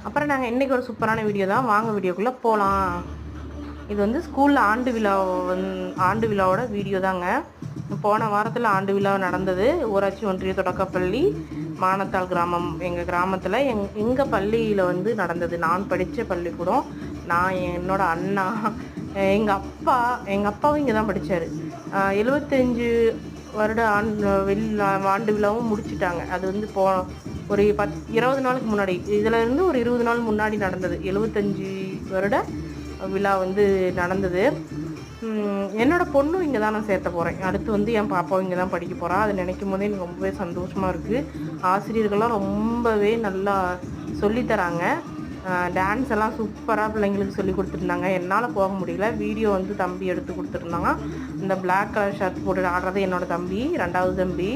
அப்புறம் நாங்கள் இன்றைக்கி ஒரு சூப்பரான வீடியோ தான், வாங்க வீடியோக்குள்ளே போகலாம். இது வந்து ஸ்கூலில் ஆண்டு விழாவோட வீடியோ தாங்க. போன வாரத்தில் ஆண்டு விழா நடந்தது. ஊராட்சி ஒன்றிய தொடக்கப்பள்ளி மானத்தாள் கிராமம், எங்கள் கிராமத்தில் எங்கள் பள்ளியில் வந்து நடந்தது. நான் படித்த பள்ளிக்கூடம், நான், என்னோட அண்ணா, எங்கள் அப்பாவும் இங்கே தான் படித்தார். 75 வருட ஆண்டு விழாவும் முடிச்சிட்டாங்க. அது வந்து ஒரு 20 நாளுக்கு முன்னாடி, இதில் இருந்து ஒரு 20 நாள் முன்னாடி நடந்தது. 75 வருட விழா வந்து நடந்தது. என்னோட பொண்ணும் இங்கே தான் நான் சேர்த்த போகிறேன். அடுத்து வந்து என் பாப்பாவும் இங்கே தான் படிக்க போகிறா. அது நினைக்கும் போதே எனக்கு ரொம்பவே சந்தோஷமாக இருக்குது. ஆசிரியர்கள்லாம் ரொம்பவே நல்லா சொல்லித்தராங்க. டான்ஸ் எல்லாம் சூப்பராக பிள்ளைங்களுக்கு சொல்லி கொடுத்துருந்தாங்க. என்னால் போக முடியல, வீடியோ வந்து தம்பி எடுத்து கொடுத்துருந்தாங்க. இந்த பிளாக் கலர் ஷர்ட் போட்டு ஆடுறது என்னோடய தம்பி, 2வது தம்பி.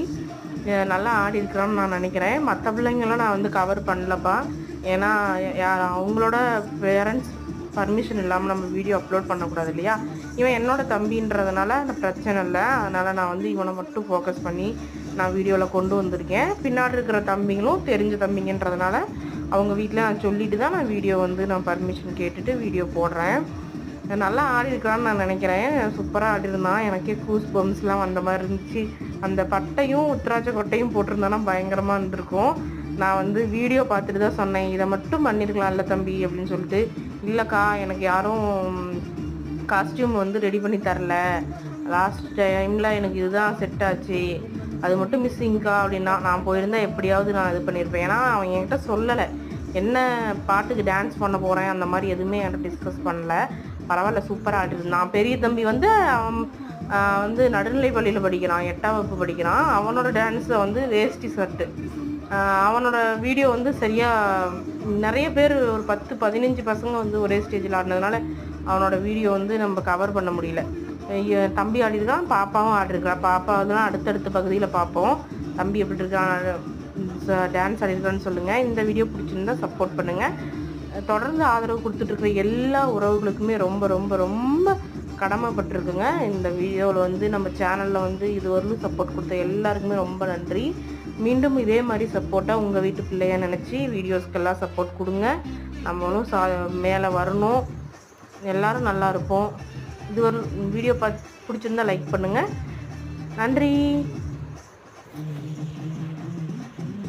நல்லா ஆடி இருக்கிறான்னு நான் நினைக்கிறேன். மற்ற பிள்ளைங்களாம் நான் வந்து கவர் பண்ணலப்பா. ஏன்னா அவங்களோட பேரண்ட்ஸ் பர்மிஷன் இல்லாமல் நம்ம வீடியோ அப்லோட் பண்ணக்கூடாது இல்லையா. இவன் என்னோடய தம்பின்றதுனால அந்த பிரச்சனை இல்லை. அதனால் நான் வந்து இவனை மட்டும் ஃபோக்கஸ் பண்ணி நான் வீடியோவில் கொண்டு வந்திருக்கேன். பின்னாடி இருக்கிற தம்பிங்களும் தெரிஞ்ச தம்பிங்கன்றதுனால அவங்க வீட்டில் நான் சொல்லிட்டு தான் நான் வீடியோ வந்து நான் பர்மிஷன் கேட்டுட்டு வீடியோ போடுறேன். நல்லா ஆடி இருக்கிறான்னு நான் நினைக்கிறேன். சூப்பராக ஆடிருந்தான். எனக்கே கூஸ் பம்ஸ்லாம் வந்த மாதிரி இருந்துச்சு. அந்த பட்டையும் உத்திராட்ச கொட்டையும் போட்டிருந்தானா பயங்கரமாக இருந்திருக்கும். நான் வந்து வீடியோ பார்த்துட்டு தான் சொன்னேன், இதை மட்டும் பண்ணியிருக்கலாம்ல தம்பி அப்படின்னு சொல்லிட்டு. இல்லைக்கா, எனக்கு யாரும் காஸ்டியூம் வந்து ரெடி பண்ணி தரல, லாஸ்ட் டைமில் எனக்கு இதுதான் செட் ஆச்சு, அது மட்டும் மிஸ்ஸிங்க்கா அப்படின்னா. நான் போயிருந்தால் எப்படியாவது நான் இது பண்ணியிருப்பேன். ஏன்னா அவன் என்கிட்ட சொல்லலை என்ன பாட்டுக்கு டான்ஸ் பண்ண போகிறேன், அந்த மாதிரி எதுவுமே என்கிட்ட டிஸ்கஸ் பண்ணல. பரவாயில்ல, சூப்பராக ஆடிருந்தான். பெரிய தம்பி வந்து அவன் வந்து நடுநிலை பள்ளியில் படிக்கிறான், 8ஆம் வகுப்பு படிக்கிறான். அவனோட டான்ஸில் வந்து வேஷ்டி ஷர்ட்டு. அவனோட வீடியோ வந்து சரியாக நிறைய பேர், ஒரு 10-15 பசங்க வந்து ஒரே ஸ்டேஜில் ஆடினதுனால அவனோட வீடியோ வந்து நம்ம கவர் பண்ண முடியல. தம்பி ஆடிருக்கான், பாப்பாவும் ஆடிருக்கான். பாப்பா வந்து அடுத்தடுத்த பகுதியில் பார்ப்போம். தம்பி எப்படி இருக்கான், டான்ஸ் ஆடிருக்கான்னு சொல்லுங்கள். இந்த வீடியோ பிடிச்சிருந்தா சப்போர்ட் பண்ணுங்கள். தொடர்ந்து ஆதரவு கொடுத்துட்ருக்குற எல்லா உறவுகளுக்குமே ரொம்ப ரொம்ப ரொம்ப கடமைப்பட்டிருக்குங்க. இந்த வீடியோவில் வந்து நம்ம சேனலில் வந்து இதுவரையிலும் சப்போர்ட் கொடுத்த எல்லாருக்குமே ரொம்ப நன்றி. மீண்டும் இதே மாதிரி சப்போர்ட்டாக உங்கள் வீட்டு பிள்ளைய நினச்சி வீடியோஸ்க்கெல்லாம் சப்போர்ட் கொடுங்க. நம்மளும் மேலே வரணும், எல்லோரும் நல்லா இருப்போம். இது ஒரு வீடியோ பிடிச்சிருந்தா லைக் பண்ணுங்கள். நன்றி.